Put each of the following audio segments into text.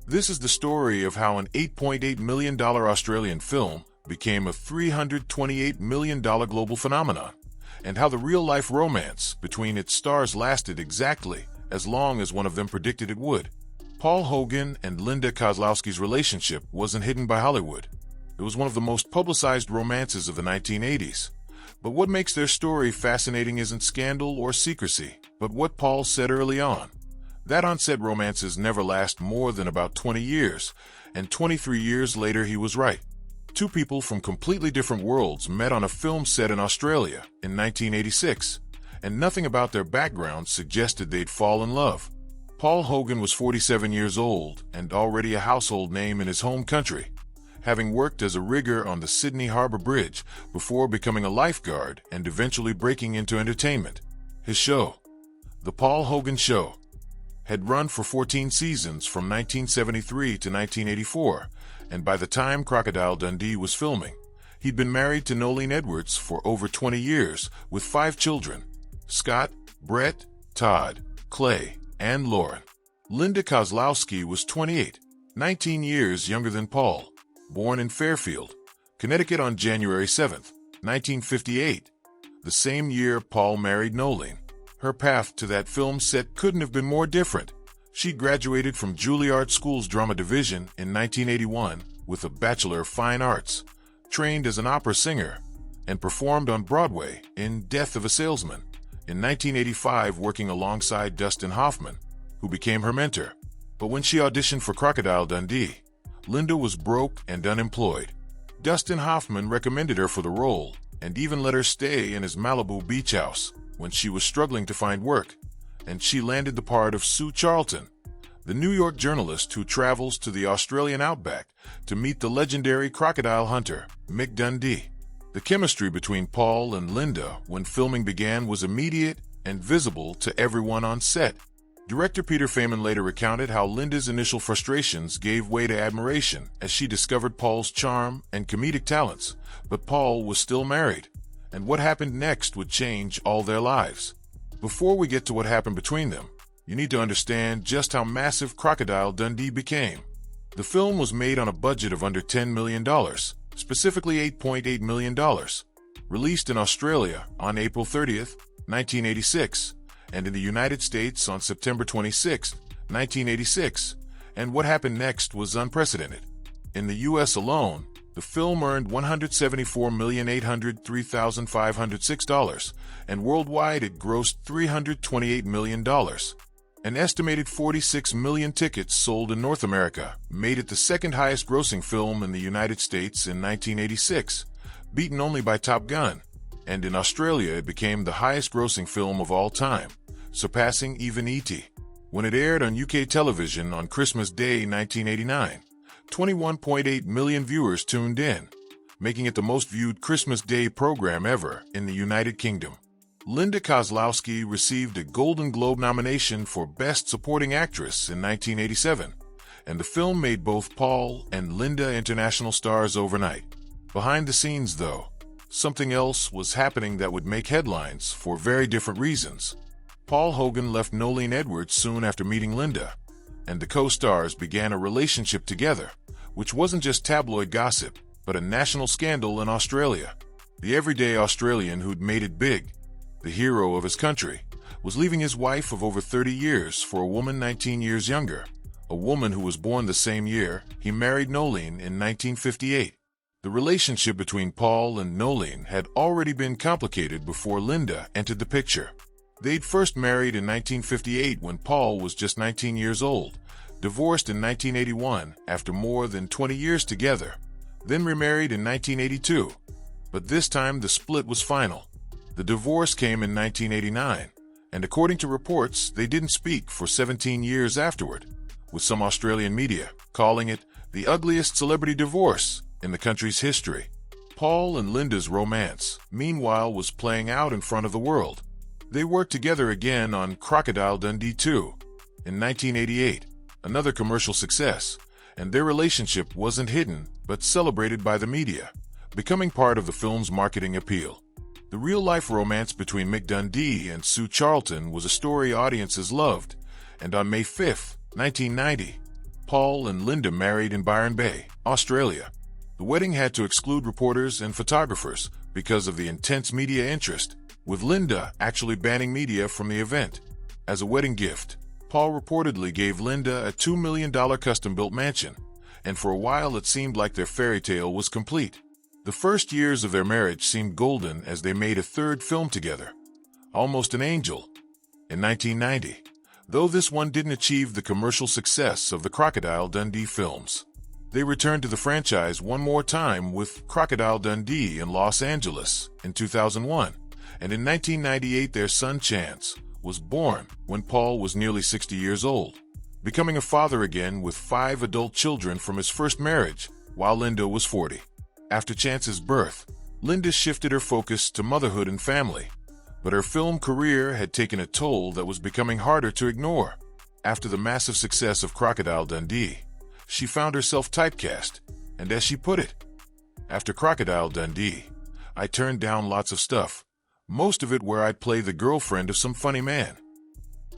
This is the story of how an $8.8 million Australian film became a $328 million global phenomenon, and how the real-life romance between its stars lasted exactly as long as one of them predicted it would. Paul Hogan and Linda Kozlowski's relationship wasn't hidden by Hollywood. It was one of the most publicized romances of the 1980s. But what makes their story fascinating isn't scandal or secrecy, but what Paul said early on. That on-set romances never last more than about 20 years, and 23 years later he was right. Two people from completely different worlds met on a film set in Australia in 1986, and nothing about their backgrounds suggested they'd fall in love. Paul Hogan was 47 years old and already a household name in his home country, having worked as a rigger on the Sydney Harbour Bridge before becoming a lifeguard and eventually breaking into entertainment. His show, The Paul Hogan Show, had run for 14 seasons from 1973 to 1984, and by the time Crocodile Dundee was filming, he'd been married to Nolene Edwards for over 20 years with 5 children: Scott, Brett, Todd, Clay, and Lauren. Linda Kozlowski was 28, 19 years younger than Paul, born in Fairfield, Connecticut on January 7, 1958, the same year Paul married Nolene. Her path to that film set couldn't have been more different. She graduated from Juilliard School's drama division in 1981 with a Bachelor of Fine Arts, trained as an opera singer, and performed on Broadway in Death of a Salesman in 1985, working alongside Dustin Hoffman, who became her mentor. But when she auditioned for Crocodile Dundee, Linda was broke and unemployed. Dustin Hoffman recommended her for the role and even let her stay in his Malibu beach house when she was struggling to find work, and she landed the part of Sue Charlton, the New York journalist who travels to the Australian outback to meet the legendary crocodile hunter, Mick Dundee. The chemistry between Paul and Linda when filming began was immediate and visible to everyone on set. Director Peter Feynman later recounted how Linda's initial frustrations gave way to admiration as she discovered Paul's charm and comedic talents, but Paul was still married, and what happened next would change all their lives. Before we get to what happened between them, you need to understand just how massive Crocodile Dundee became. The film was made on a budget of under $10 million, specifically $8.8 million, released in Australia on April 30, 1986, and in the United States on September 26, 1986, and what happened next was unprecedented. In the U.S. alone, the film earned $174,803,506, and worldwide it grossed $328 million. An estimated 46 million tickets sold in North America made it the second highest grossing film in the United States in 1986, beaten only by Top Gun, and in Australia it became the highest grossing film of all time, surpassing even E.T. When it aired on UK television on Christmas Day 1989, 21.8 million viewers tuned in, making it the most viewed Christmas Day program ever in the United Kingdom. Linda Kozlowski received a Golden Globe nomination for Best Supporting Actress in 1987, and the film made both Paul and Linda international stars overnight. Behind the scenes, though, something else was happening that would make headlines for very different reasons. Paul Hogan left Nolene Edwards soon after meeting Linda, and the co-stars began a relationship together, which wasn't just tabloid gossip, but a national scandal in Australia. The everyday Australian who'd made it big, the hero of his country, was leaving his wife of over 30 years for a woman 19 years younger, a woman who was born the same year he married Nolene in 1958. The relationship between Paul and Nolene had already been complicated before Linda entered the picture. They'd first married in 1958 when Paul was just 19 years old, divorced in 1981 after more than 20 years together, then remarried in 1982. But this time the split was final. The divorce came in 1989, and according to reports, they didn't speak for 17 years afterward, with some Australian media calling it the ugliest celebrity divorce in the country's history. Paul and Linda's romance, meanwhile, was playing out in front of the world. They worked together again on Crocodile Dundee 2 in 1988, another commercial success, and their relationship wasn't hidden but celebrated by the media, becoming part of the film's marketing appeal. The real-life romance between Mick Dundee and Sue Charlton was a story audiences loved, and on May 5, 1990, Paul and Linda married in Byron Bay, Australia. The wedding had to exclude reporters and photographers because of the intense media interest, with Linda actually banning media from the event. As a wedding gift, Paul reportedly gave Linda a $2 million custom-built mansion, and for a while it seemed like their fairy tale was complete. The first years of their marriage seemed golden as they made a third film together, Almost an Angel, in 1990, though this one didn't achieve the commercial success of the Crocodile Dundee films. They returned to the franchise one more time with Crocodile Dundee in Los Angeles in 2001, and in 1998 their son Chance was born when Paul was nearly 60 years old, becoming a father again with 5 adult children from his first marriage, while Linda was 40. After Chance's birth, Linda shifted her focus to motherhood and family, but her film career had taken a toll that was becoming harder to ignore. After the massive success of Crocodile Dundee, she found herself typecast, and as she put it, "After Crocodile Dundee, I turned down lots of stuff, most of it where I'd play the girlfriend of some funny man."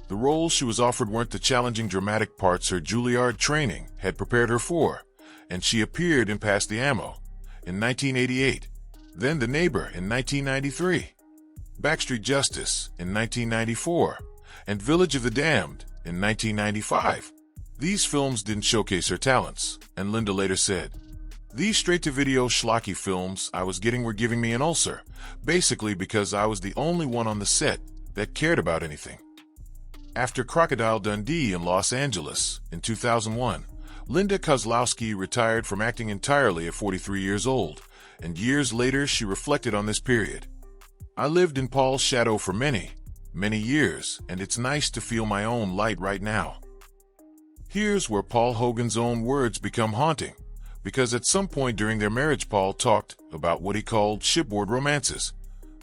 The roles she was offered weren't the challenging dramatic parts her Juilliard training had prepared her for, and she appeared in Pass the Ammo in 1988, then The Neighbor in 1993, Backstreet Justice in 1994, and Village of the Damned in 1995. These films didn't showcase her talents, and Linda later said, "These straight-to-video schlocky films I was getting were giving me an ulcer, basically because I was the only one on the set that cared about anything." After Crocodile Dundee in Los Angeles in 2001, Linda Kozlowski retired from acting entirely at 43 years old, and years later she reflected on this period. "I lived in Paul's shadow for many, many years, and it's nice to feel my own light right now." Here's where Paul Hogan's own words become haunting, because at some point during their marriage Paul talked about what he called shipboard romances,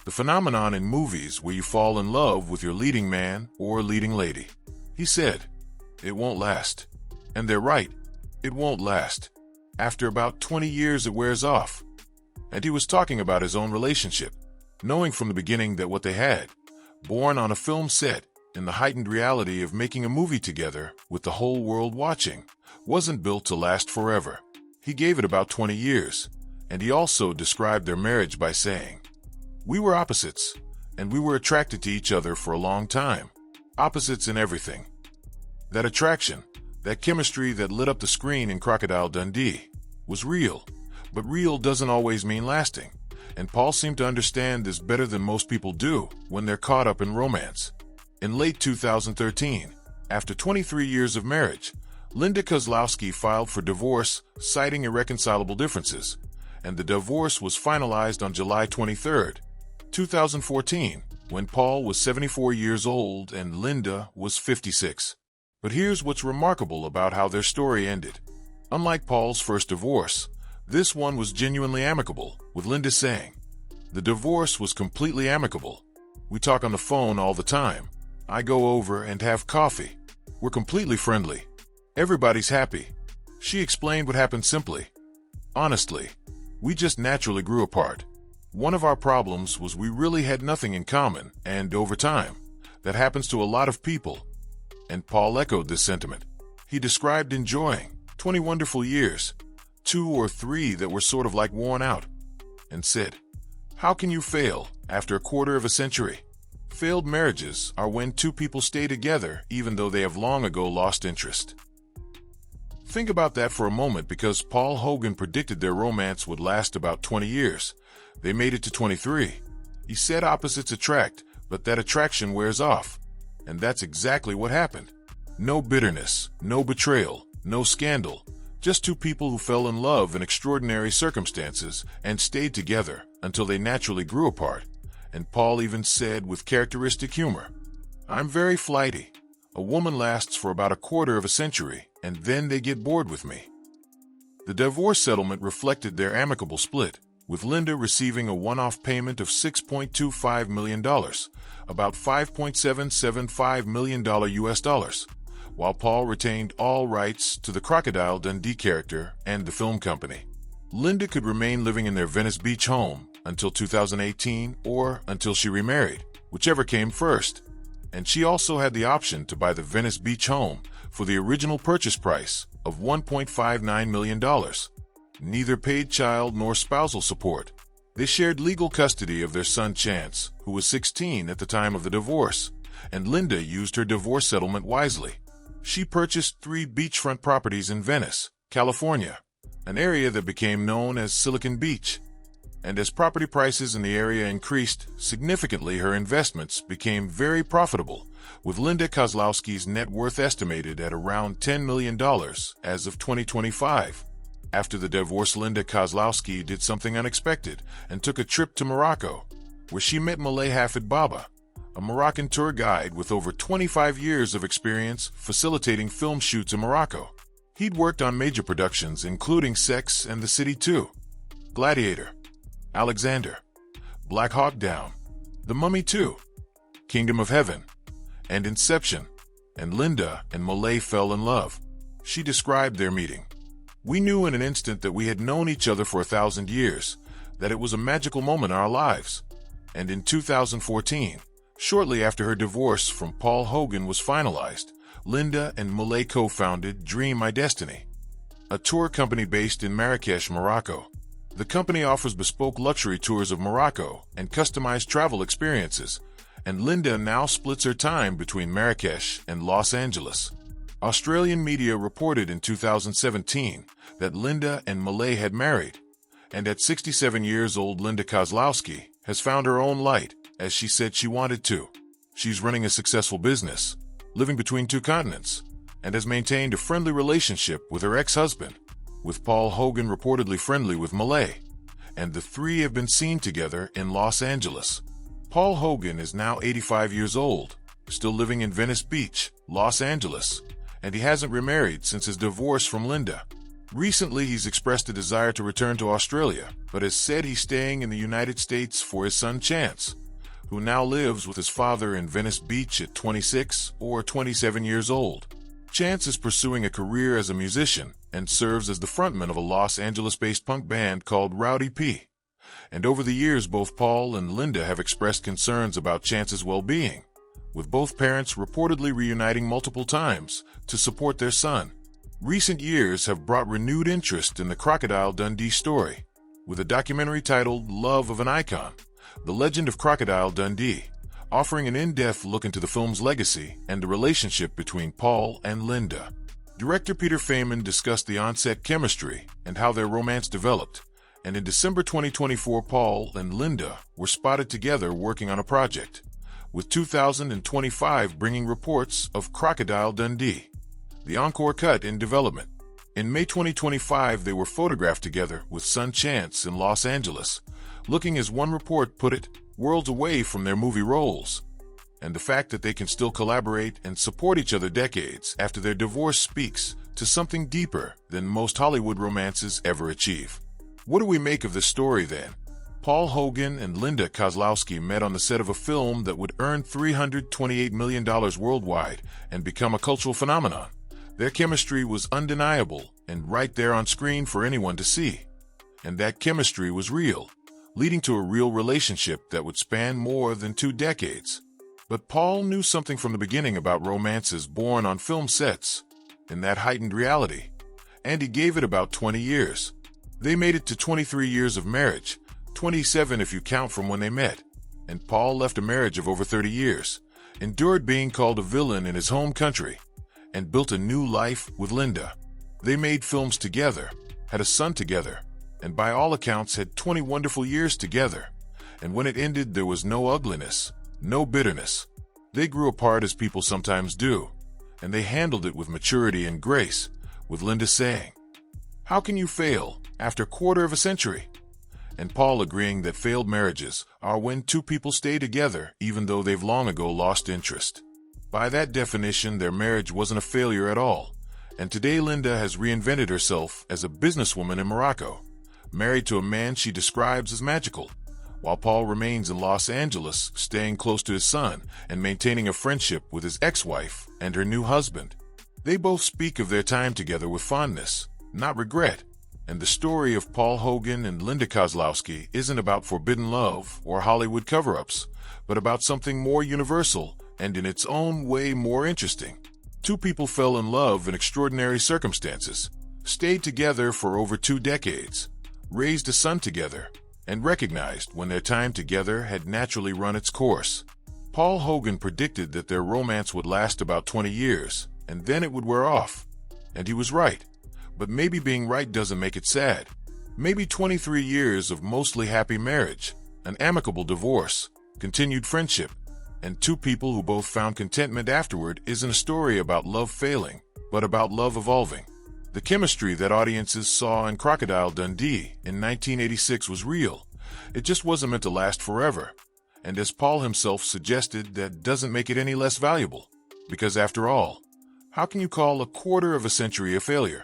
the phenomenon in movies where you fall in love with your leading man or leading lady. He said, "It won't last." And they're right, it won't last. After about 20 years it wears off. And he was talking about his own relationship, knowing from the beginning that what they had, born on a film set, in the heightened reality of making a movie together with the whole world watching, wasn't built to last forever. He gave it about 20 years, and he also described their marriage by saying, "We were opposites, and we were attracted to each other for a long time. Opposites in everything." That attraction, that chemistry that lit up the screen in Crocodile Dundee, was real, but real doesn't always mean lasting, and Paul seemed to understand this better than most people do when they're caught up in romance. In late 2013, after 23 years of marriage, Linda Kozlowski filed for divorce, citing irreconcilable differences, and the divorce was finalized on July 23, 2014, when Paul was 74 years old and Linda was 56. But here's what's remarkable about how their story ended. Unlike Paul's first divorce, this one was genuinely amicable, with Linda saying, "The divorce was completely amicable. We talk on the phone all the time. I go over and have coffee. We're completely friendly. Everybody's happy." She explained what happened simply. "Honestly, we just naturally grew apart. One of our problems was we really had nothing in common, and over time, that happens to a lot of people." And Paul echoed this sentiment. He described enjoying 20 wonderful years, 2 or 3 that were sort of like worn out, and said, "How can you fail after a quarter of a century?" Failed marriages are when 2 people stay together even though they have long ago lost interest. Think about that for a moment, because Paul Hogan predicted their romance would last about 20 years. They made it to 23. He said opposites attract, but that attraction wears off. And that's exactly what happened. No bitterness, no betrayal, no scandal. Just 2 people who fell in love in extraordinary circumstances and stayed together until they naturally grew apart. And Paul even said with characteristic humor, "I'm very flighty. A woman lasts for about a quarter of a century, and then they get bored with me." The divorce settlement reflected their amicable split, with Linda receiving a one-off payment of $6.25 million, about $5.775 million US dollars, while Paul retained all rights to the Crocodile Dundee character and the film company. Linda could remain living in their Venice Beach home until 2018 or until she remarried, whichever came first. And she also had the option to buy the Venice Beach home for the original purchase price of $1.59 million. Neither paid child nor spousal support. They shared legal custody of their son Chance, who was 16 at the time of the divorce, and Linda used her divorce settlement wisely. She purchased 3 beachfront properties in Venice, California, an area that became known as Silicon Beach. And as property prices in the area increased significantly, her investments became very profitable, with Linda Kozlowski's net worth estimated at around $10 million as of 2025. After the divorce, Linda Kozlowski did something unexpected and took a trip to Morocco, where she met Malay Hafid Baba, a Moroccan tour guide with over 25 years of experience facilitating film shoots in Morocco. He'd worked on major productions including Sex and the City 2, Gladiator, Alexander, Black Hawk Down, The Mummy 2, Kingdom of Heaven, and Inception, and Linda and Malay fell in love. She described their meeting. "We knew in an instant that we had known each other for 1,000 years, that it was a magical moment in our lives. And in 2014, shortly after her divorce from Paul Hogan was finalized, Linda and Malay co-founded Dream My Destiny, a tour company based in Marrakesh, Morocco. The company offers bespoke luxury tours of Morocco and customized travel experiences, and Linda now splits her time between Marrakesh and Los Angeles." Australian media reported in 2017 that Linda and Malay had married, and at 67 years old, Linda Kozlowski has found her own light, as she said she wanted to. She's running a successful business, living between 2 continents, and has maintained a friendly relationship with her ex-husband, with Paul Hogan reportedly friendly with Malay, and the 3 have been seen together in Los Angeles. Paul Hogan is now 85 years old, still living in Venice Beach, Los Angeles, and he hasn't remarried since his divorce from Linda. Recently, he's expressed a desire to return to Australia, but has said he's staying in the United States for his son Chance, who now lives with his father in Venice Beach at 26 or 27 years old. Chance is pursuing a career as a musician and serves as the frontman of a Los Angeles-based punk band called Rowdy P. And over the years, both Paul and Linda have expressed concerns about Chance's well-being, with both parents reportedly reuniting multiple times to support their son. Recent years have brought renewed interest in the Crocodile Dundee story, with a documentary titled Love of an Icon, The Legend of Crocodile Dundee, offering an in-depth look into the film's legacy and the relationship between Paul and Linda. Director Peter Feynman discussed the on-set chemistry and how their romance developed, and in December 2024, Paul and Linda were spotted together working on a project, with 2025 bringing reports of Crocodile Dundee, the encore cut, in development. In May 2025, they were photographed together with son Chance in Los Angeles, looking, as one report put it, worlds away from their movie roles. And the fact that they can still collaborate and support each other decades after their divorce speaks to something deeper than most Hollywood romances ever achieve. What do we make of this story then? Paul Hogan and Linda Kozlowski met on the set of a film that would earn $328 million worldwide and become a cultural phenomenon. Their chemistry was undeniable and right there on screen for anyone to see. And that chemistry was real, leading to a real relationship that would span more than 2 decades. But Paul knew something from the beginning about romances born on film sets, in that heightened reality, and he gave it about 20 years. They made it to 23 years of marriage, 27 if you count from when they met, and Paul left a marriage of over 30 years, endured being called a villain in his home country, and built a new life with Linda. They made films together, had a son together, and by all accounts had 20 wonderful years together. And when it ended, there was no ugliness, no bitterness. They grew apart as people sometimes do, and they handled it with maturity and grace, with Linda saying, "How can you fail after a quarter of a century?" And Paul agreeing that failed marriages are when 2 people stay together even though they've long ago lost interest. By that definition, their marriage wasn't a failure at all, and today Linda has reinvented herself as a businesswoman in Morocco, married to a man she describes as magical, while Paul remains in Los Angeles, staying close to his son and maintaining a friendship with his ex-wife and her new husband. They both speak of their time together with fondness, not regret, and the story of Paul Hogan and Linda Kozlowski isn't about forbidden love or Hollywood cover-ups, but about something more universal and in its own way more interesting. Two people fell in love in extraordinary circumstances, stayed together for over 2 decades, raised a son together, and recognized when their time together had naturally run its course. Paul Hogan predicted that their romance would last about 20 years, and then it would wear off. And he was right. But maybe being right doesn't make it sad. Maybe 23 years of mostly happy marriage, an amicable divorce, continued friendship, and two people who both found contentment afterward isn't a story about love failing, but about love evolving. The chemistry that audiences saw in Crocodile Dundee in 1986 was real. It just wasn't meant to last forever. And as Paul himself suggested, that doesn't make it any less valuable. Because after all, how can you call a quarter of a century a failure?